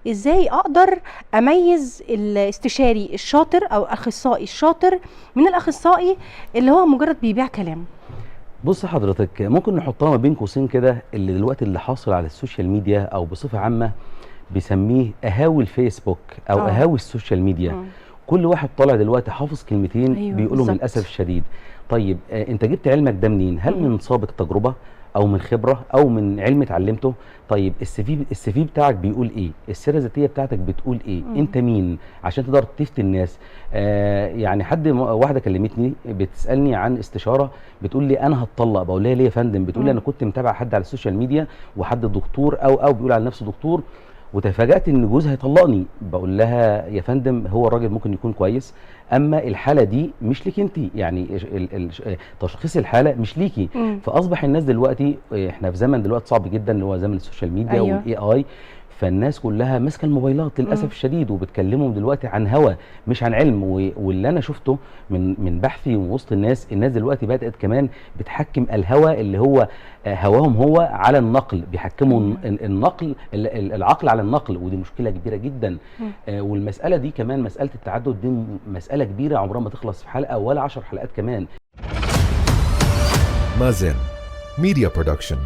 ازاي اقدر اميز الاستشاري الشاطر او الاخصائي الشاطر من الاخصائي اللي هو مجرد بيبيع كلام؟ بص حضرتك، ممكن نحطها ما بين قوسين كده، اللي دلوقتي اللي حاصل على السوشيال ميديا او بصفه عامه بيسميه اهاوي الفيسبوك او اه. اهاوي السوشيال ميديا. كل واحد طالع دلوقتي حافظ كلمتين ايوه بيقولهم للاسف بالظبط. الشديد. طيب انت جبت علمك ده منين؟ هل من سابق تجربه او من خبره او من علم اتعلمته؟ طيب السي في بتاعك بيقول ايه؟ السيره الذاتيه بتاعتك بتقول ايه؟ انت مين عشان تقدر تفتي الناس؟ يعني واحده كلمتني بتسالني عن استشاره، بتقول لي انا هتطلق. بقول لها ليه يا فندم؟ بتقول لي انا كنت متابعه حد على السوشيال ميديا وحد دكتور او بيقول على نفسه دكتور، وتفاجأت ان جوزها هيطلقني. بقول لها يا فندم، هو الراجل ممكن يكون كويس، اما الحاله دي مش ليك انت، يعني تشخيص الحاله مش ليكي. فاصبح الناس دلوقتي، احنا في زمن دلوقتي صعب جدا اللي هو زمن السوشيال ميديا ايوه. والاي اي. فالناس كلها ماسكه الموبايلات للاسف الشديد، وبتكلمهم دلوقتي عن هوى مش عن علم. واللي انا شفته من بحثي وسط الناس دلوقتي بدات كمان بتحكم الهوى اللي هو هواهم هو على النقل، بيحكموا ايوه. النقل، العقل على النقل، ودي مشكله كبيره جدا. والمساله دي كمان، مساله التعدد دي مساله كبيره عمرها ما تخلص في حلقه ولا 10 حلقات كمان. مازن ميديا برودكشن.